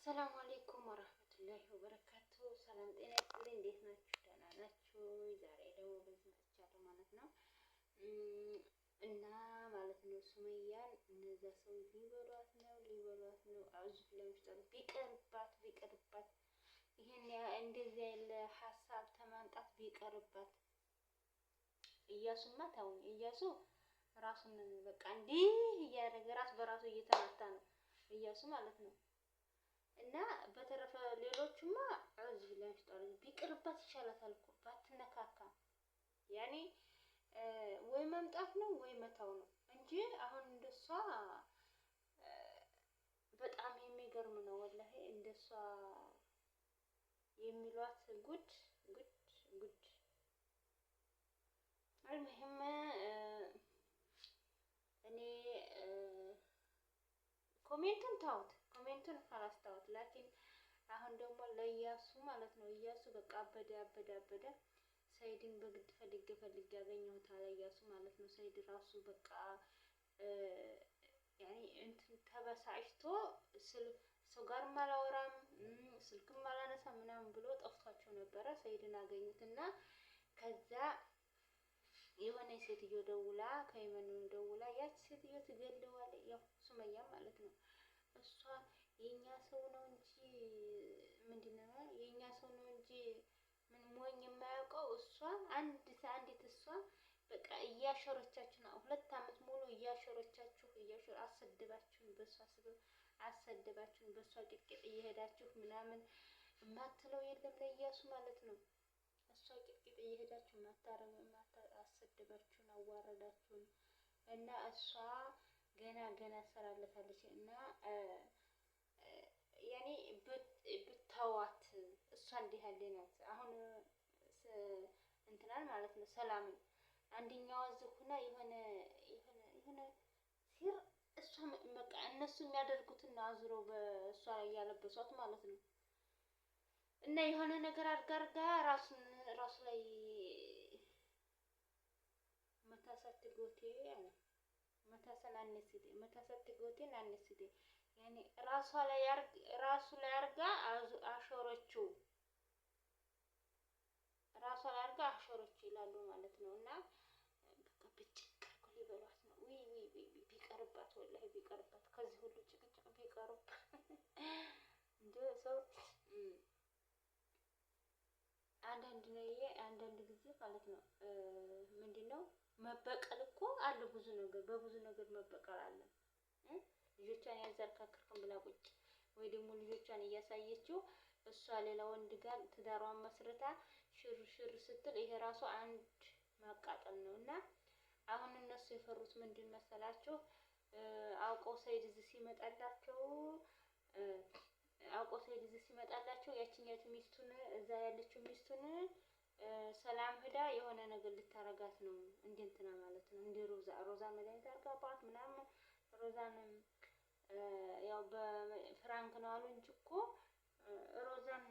አሰላሙ አሌይኩም ወራህመቱላሂ ወበረካቱ። ሰላም ጤና ይስጥልኝ። እንዴት ናችሁ? ደህና ናችሁ? ዛሬ ደግሞ በዚህ መጥቻለሁ ማለት ነው እና ማለት ነው ሱመያን እነዛ ሰው ሊበሏት ነው። አውዝ ብለውታል። ቢቀርባት ይሄን እንደዚህ ያለ ሀሳብ ተማንጣት ቢቀርባት እያሱማ ታውን እያሱ ራሱን በቃ እንዲህ እያደረገ ራስ በራሱ እየተመታ ነው እያሱ ማለት ነው። እና በተረፈ ሌሎቹማ እዚህ ለምስጣር ቢቀርባት ይሻላታል እኮ ባትነካካ። ያኔ ወይ መምጣት ነው ወይ መታው ነው እንጂ አሁን እንደሷ በጣም የሚገርም ነው ወላሂ። እንደሷ የሚሏት ጉድ አልሙሂም እኔ ኮሜንቱን ታውት ኮሜንቱን ካላስታውት ላኪን አሁን ደግሞ ለኢያሱ ማለት ነው። ኢያሱ በቃ አበደ። ሰይድን በግድ ፈልጌ ያገኘሁት አለ ኢያሱ ማለት ነው። ሰይድ ራሱ በቃ ያኔ እንትን ተበሳጭቶ ሰው ጋር ማላወራም ስልክም ማላነሳ ምናምን ብሎ ጠፍቷቸው ነበረ። ሰይድን አገኙትና ከዛ የሆነ ሴትዮ ደውላ ከየመን ደውላ ያች ሴትዮ ትገለዋለች። ያው ሱመያ ማለት ነው። እሷ የኛ ሰው ነው እንጂ ምንድነው የኛ ሰው ነው እንጂ ምን ሞኝ የማያውቀው እሷ አንዲት እሷ በቃ እያሸረቻችሁ ነው። 2 አመት ሙሉ እያሸረቻችሁ አሰደባችሁን፣ በሷ ቂጥቂጥ እየሄዳችሁ ምናምን የማትለው የለም ለኢያሱ ማለት ነው። እሷ ቂጥቂጥ እየሄዳችሁ አሰደባችሁን፣ አዋረዳችሁን እና እሷ ገና ሰራለታለች እና ያኔ ብታዋት እሷ እንዲህ ያለ ናት። አሁን እንትናል ማለት ነው ሰላም አንደኛው አዝኩና የሆነ ሲር እሷ በቃ እነሱ የሚያደርጉትና አዙረው በእሷ ላይ ያለበሷት ማለት ነው። እና የሆነ ነገር አድርጋ ራሱ ላይ መታሰትጎቴ ያኔ ራሱ ላይ አርጋ አሾረችው ይላሉ ማለት ነው። እና በቃ ብጭቅ አርጎ ሊበሏት ነው። ቢቀርባት ወላሂ ቢቀርባት ከዚህ ሁሉ ጭቅጭቅ ቢቀርባት እንደ ሰው አንዳንድ ጊዜ ማለት ነው ምንድነው መበቀል እኮ አለ። በብዙ ነገር መበቀል አለ። ልጆቿን ያዘርካክርክም ብላ ቁጭ ወይ ደግሞ ልጆቿን እያሳየችው እሷ ሌላ ወንድ ጋር ትዳሯን መስርታ ሽር ስትል ይሄ ራሱ አንድ ማቃጠል ነው። እና አሁን እነሱ የፈሩት ምንድን መሰላችሁ? አውቀው ሰይድ እዚህ ሲመጣላቸው ያቺኛቱ ሚስቱን እዛ ያለችው ሚስቱን ሰላም ሂዳ የሆነ ነገር ልታረጋት ነው እንትና ማለት ነው። እንደ ሮዛ መድኃኒት አርጋባት ምናምን ሮዛንም ያው በፍራንክ ነው አሉ እንጂ እኮ ሮዛን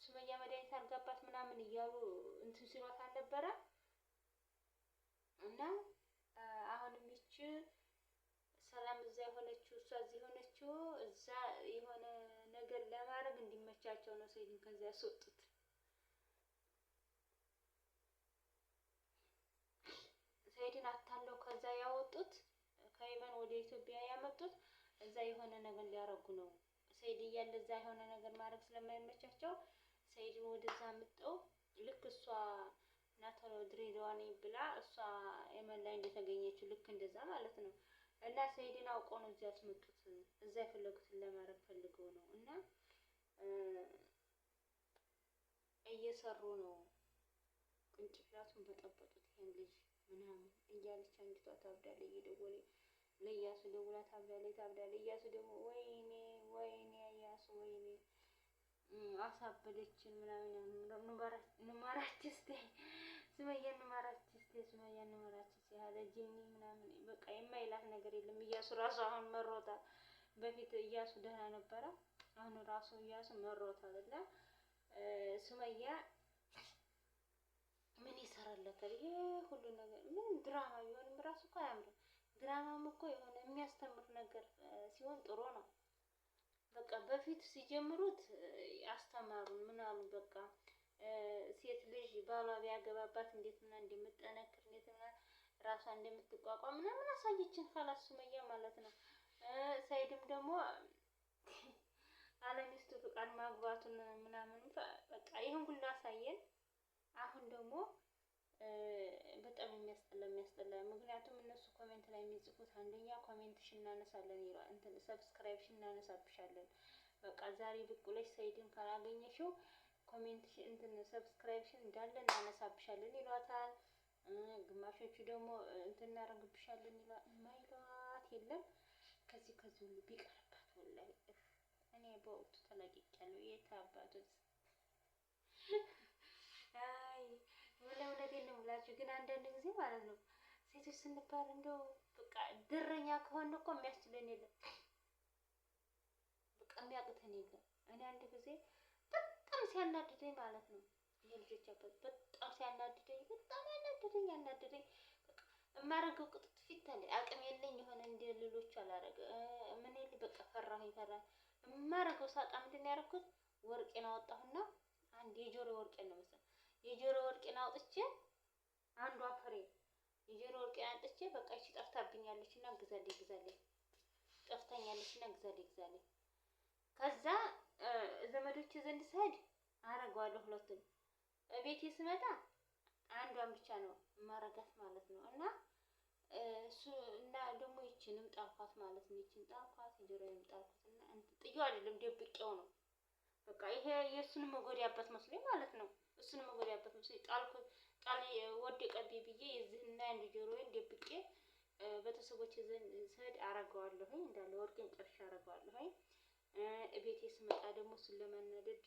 ሱመያ መድኃኒት አርጋባት ምናምን እያሉ እንትን ሲሏት አልነበረ። እና አሁንም ይቺ ሰላም እዛ የሆነችው እሷ እዚህ የሆነችው እዛ የሆነ ነገር ለማድረግ እንዲመቻቸው ነው ሰይድን ከዛ ያስወጡት። ሰይድን አታለው ከዛ ያወጡት ከየመን ወደ ኢትዮጵያ ያመጡት እዛ የሆነ ነገር ሊያረጉ ነው። ሰይድ እያለ እዛ የሆነ ነገር ማድረግ ስለማይመቻቸው ሰይድን ወደዛ አምጠው ልክ እሷ ናተሮ ድሬዳዋ ነኝ ብላ እሷ የመን ላይ እንደተገኘችው ልክ እንደዛ ማለት ነው። እና ሰይድን አውቀው ነው እዚያ ያስመጡት። እዛ የፈለጉትን ለማድረግ ፈልገው ነው። እና እየሰሩ ነው። ቅንጭላቱን በጠበጡት ይሄን ልጅ ምናምን እያለች አንዲቷ ታብዳለች። እየደወለች ለኢያሱ ደውላ ታብዳለች። ኢያሱ ደግሞ ወይኔ ኢያሱ ወይኔ አሳበደችን ምናምን ንማራችስቴ ሱመያ ንማራችስቴ ያለ ጂኒ ምናምን በቃ የማይላት ነገር የለም። ኢያሱ ራሱ አሁን መሮታል። በፊት ኢያሱ ደህና ነበረ። አሁን ራሱ ኢያሱ መሮታል። እና ሱመያ ምን ይሰራለታል? ይሄ ሁሉ ነገር ምን ድራማ ቢሆንም ራሱ እኮ አያምርም። ድራማም እኮ የሆነ የሚያስተምር ነገር ሲሆን ጥሩ ነው። በቃ በፊት በፊት ሲጀምሩት አስተማሩን ምን አሉ በቃ ሴት ልጅ ባሏ ቢያገባባት እንዴት እና እንደምትጠነክር እንዴት እና ራሷ እንደምትቋቋም ምናምን አሳየችን። ካላስ ሱመያ ማለት ነው። ሰይድም ደግሞ አለሚስቱ ፍቃድ ማግባቱን ምናምን በቃ ይሄን ሁሉ አሳየን። አሁን ደግሞ በጣም የሚያስጠላ ምክንያቱም እነሱ ኮሜንት ላይ የሚጽፉት አንደኛ ኮሜንትሽን እናነሳለን ይላል እንትን ሰብስክራይብሽን እናነሳብሻለን። በቃ ዛሬ ብቅ ብለሽ ሰይድን ካላገኘሽው ኮሜንትሽን እንትን ሰብስክራይብሽን እንዳለ እናነሳብሻለን ይሏታል። ግማሾቹ ደግሞ እንትን እናደርግብሻለን ይላል። ማይሏት የለም ከዚህ ሁሉ ቢቀርባት ወላሂ እኔ በወቅቱ ተለቅቄያለሁ። የት አባቶች አይ እውነቴን ነው የምላችሁ። ግን አንዳንድ ጊዜ ማለት ነው ሴቶች ስንባል እንደው በቃ ድረኛ ከሆነ እኮ የሚያስችለን የለም፣ በቃ የሚያቅተን የለም። እኔ አንድ ጊዜ በጣም ሲያናድደኝ ማለት ነው የልጆች አባት በጣም ሲያናድደኝ በጣም ያናድደኝ በቃ የማደርገው ቅጥጥ ፊት አለ አቅም የለኝ የሆነ እንደ ሌሎች አላደርግ ምን ይል በቃ ፈራሁኝ የማደርገው ሳጣ ምንድን ነው ያደረኩት? ወርቄን አወጣሁና አንድ የጆሮ ወርቄን ነው መሰለኝ የጆሮ ወርቄን አውጥቼ አንዷ ፍሬ የጆሮ ወርቄን አውጥቼ በቃ እቺ ጠፍታብኛለች እና ግዛልኝ ጠፍታኛለች እና ግዛልኝ ከዛ ዘመዶች ዘንድ ስሄድ አረጋዋለሁ ሁለቱም ቤቴ ስመጣ አንዷን ብቻ ነው ማረጋት ማለት ነው። እና እሱ እና ደግሞ ይችንም ጣልኳት ማለት ነው። ይችን ጣልኳት የጆሮዬንም ጣልኳት እና ጥዬው አይደለም ደብቄው ነው። በቃ ይሄ የእሱንም መጎዳያበት መስሎኝ ማለት ነው። እሱንም መጎዳያበት መስሎኝ ጣልኩት። ወደቀብኝ ብዬ የዚህና የአንድ ጆሮዬን ደብቄ ቤተሰቦች ዘንድ ስሄድ አረጋዋለሁኝ እንዳለ ወርቄን ጨርሼ አረጋዋለሁኝ። ቤቴ ስመጣ ደግሞ እሱን ለማናደድ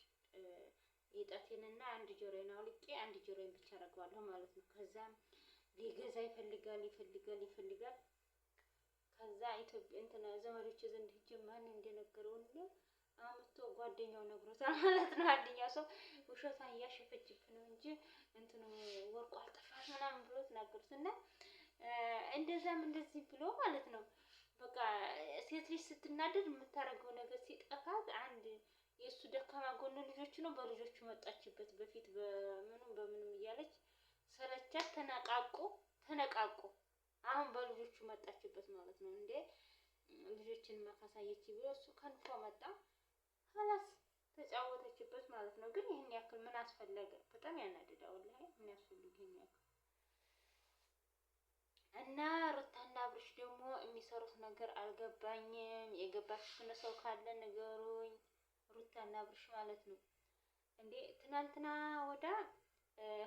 የጣቴንና አንድ ጆሮዬን አውልቄ አንድ ጆሮዬን ብቻ አረጋዋለሁ ማለት ነው። ከዛም ሊገዛ ይፈልጋል። ከዛ ኢትዮጵያ እንትና ዘመዶች ዘንድ ሂጅ ማን እንደነገረው ነው አምጥቶ ጓደኛው ነግሮታል ማለት ነው። አንደኛው ሰው ውሸቷን እያሸፈችብህ ነው እንጂ እንትኑ ወርቁ አልጠፋም ምናምን ብሎ ተናገሩትና እንደዛም እንደዚህ ብሎ ማለት ነው። በቃ ሴት ልጅ ስትናደድ የምታደርገው ነገር ሲጠፋት አንድ የእሱ ደካማ ጎን ልጆቹ ነው። በልጆቹ መጣችበት በፊት በምንም እያለች ሰለቻት ተነቃቁ። አሁን በልጆቹ መጣችበት ማለት ነው። እንዴ ልጆችን ማካሳየች ብሎ እሱ ከንፎ መጣ ሀላስ ተጫወተችበት ማለት ነው። ግን ይህን ያክል ምን አስፈለገ? በጣም ያናድዳል ወላሂ ምን ያስፈልግ ይህን ያክል እና ሩታና አብርሽ ደግሞ የሚሰሩት ነገር አልገባኝም። የገባችሁ ሰው ካለ ንገሩኝ። ሩታና አብርሽ ማለት ነው እንዴ ትናንትና ወዳ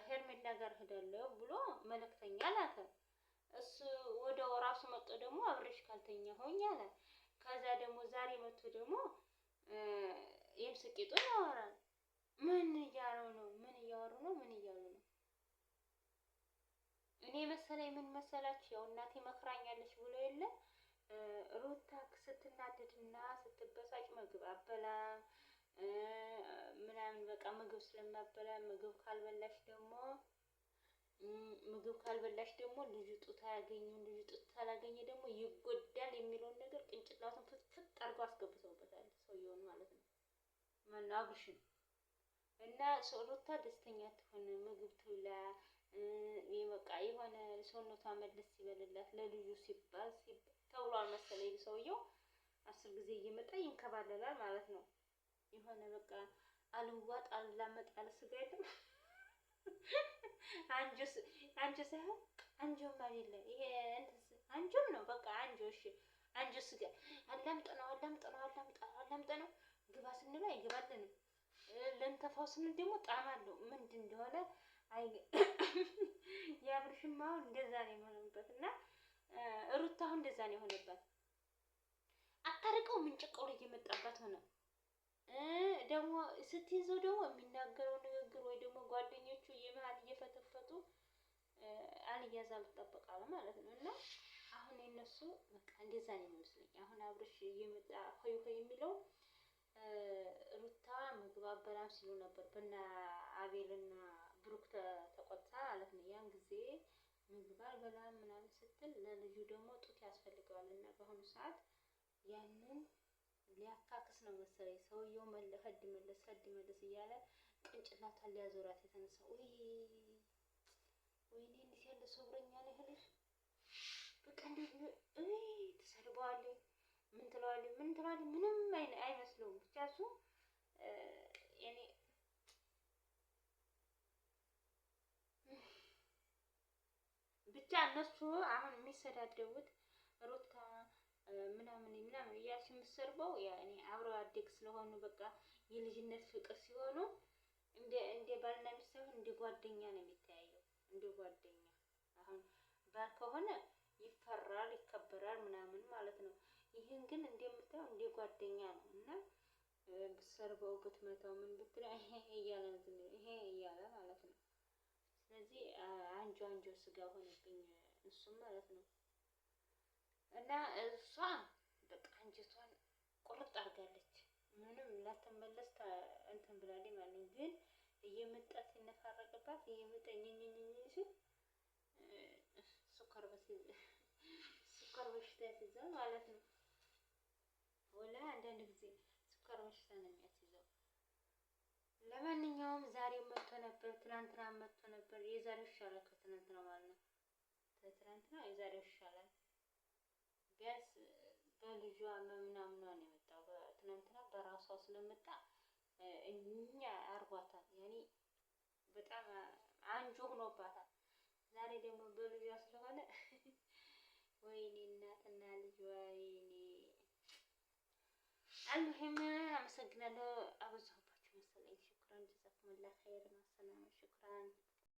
ሄርሜላ ጋር ሄዳለሁ ብሎ መልእክተኛ ላከ። እሱ ወደው ራሱ መጥቶ ደግሞ አብርሽ ካልተኛ ሆኝ አለ። ከዛ ደግሞ ዛሬ መጥቶ ደግሞ የምስቂጡን ያወራል። ምን እያሉ ነው? ምን እያሉ ነው? እኔ መሰለኝ ምን መሰላችሁ ያው እናቴ መክራኛለች ብሎ የለ ሩታ ስትናደድና ስትበሳጭ ምግብ አበላም ምናምን በቃ ምግብ ስለማበላ ምግብ ካልበላሽ ደግሞ ልጁ ጡት አያገኝም። ልጁ ጡት ካላገኘ ደግሞ ይጎዳል የሚለውን ነገር ቅንጭላቱን ፍጥፍጥ አድርገው አስገብተውበታል ሰውየውን ማለት ነው። ማነው አብርሽን እና ሩታ ደስተኛ ትሆን ምግብ ትብላ በቃ የሆነ ሰውነቷ መለስ ይበልላት ለልጁ ሲባል ተብሏል መሰለኝ። ሰውየው 10 ጊዜ እየመጣ ይንከባለላል ማለት ነው። የሆነ በቃ አልዋጥ አላመጥ ያለ ስጋ የለም አንጆ ሳይሆን አንጆም አይደለ ይሄ አንጆም ነው በቃ አንጆ። እሺ አንጆ ስጋ አላምጥ ነው ግባ ስንለው አይገባልንም። ለንተፋው ስንል ደግሞ ጣዕም አለው ምንድን እንደሆነ የአብርሽም አሁን እንደዛ ነው የሆነበት እና ሩታ አሁን እንደዛ ነው የሆነበት። አታርቀው ምንጭቀው ላይ እየመጣባት ሆነ። ደግሞ ስትይዘው ደግሞ የሚናገረው ንግግር ወይ ደግሞ ጓደኞቹ የመሀል እየፈተፈቱ አልያዝ አልጠበቃለ ማለት ነው። እና አሁን የነሱ በቃ እንደዛ ነው የሚመስለኝ። አሁን አብርሽ እየመጣ ሆይ የሚለው ሩታ ምግብ አበላም ሲሉ ነበር በእነ አቤልና ብሩክ ተቆጣ ማለት ነው። ያን ጊዜ ምግብ አልበላም ምናምን ስትል ለልጁ ደግሞ ጡት ያስፈልገዋል እና በአሁኑ ሰዓት ያንን ሊያካክስ ነው መሰለኝ ሰውየው ኸድ መለስ እያለ ቅንጭላቷን ሊያዞራት የተነሳ ወይኔ እንዴት ያለ ሶብረኛ ነው ልጅ። በቃ እንዴት ትሰድበዋለች፣ ምን ትለዋለች ምንም አይመስለውም። ብቻ እሱ እኔ ብቻ እነሱ አሁን የሚሰዳደቡት ሩታ ምናምን እያልሽ የምትሰርበው ያኔ አብረው አደግ ስለሆኑ በቃ የልጅነት ፍቅር ሲሆኑ እንደ ባልና ሚስት ሳይሆን እንደ ጓደኛ ነው የሚተያየው። እንደ ጓደኛ አሁን ባል ከሆነ ይፈራል፣ ይከበራል ምናምን ማለት ነው። ይህን ግን እንደምታየው እንደ ጓደኛ ነው እና ብትሰርበው ብትመታው ምን ብትለው ይሄ እያለ ማለት ነው። ስለዚህ አንጆ ስጋ ሆነብኝ እሱም ማለት ነው። እና እሷ በቃ አንጀቷን ቁርጥ አድርጋለች። ምንም ላትመለስ እንትን ብላለች ማለት ነው። ግን እየመጣ ሲነፋረቅባት ሲል ስኳር በሽታ ያስይዛል ማለት ነው። ወላ አንዳንድ ጊዜ ስኳር በሽታ ነው የሚያስይዘው። ለማንኛውም ዛሬ መጥቶ ነበር፣ ትናንትና መጥቶ ነበር። የዛሬው ይሻላል ከትናንትና ማለት ነው። ከትናንትና የዛሬው ይሻላል። ቢያንስ በልጇ ምናምኗ ነው የመጣው። ትናንትና በራሷ ስለመጣ እኛ አርጓታል። ያኔ በጣም አንጆ ሆኖባታል። ዛሬ ደግሞ በልጇ ስለሆነ ወይኔ እናትና ልጅ ወይኔ። አልሙሂም አመሰግናለሁ። አበዛሁባችሁ መሰለኝ። ሽኩራን ጀዛኩሙላህ ኸይር።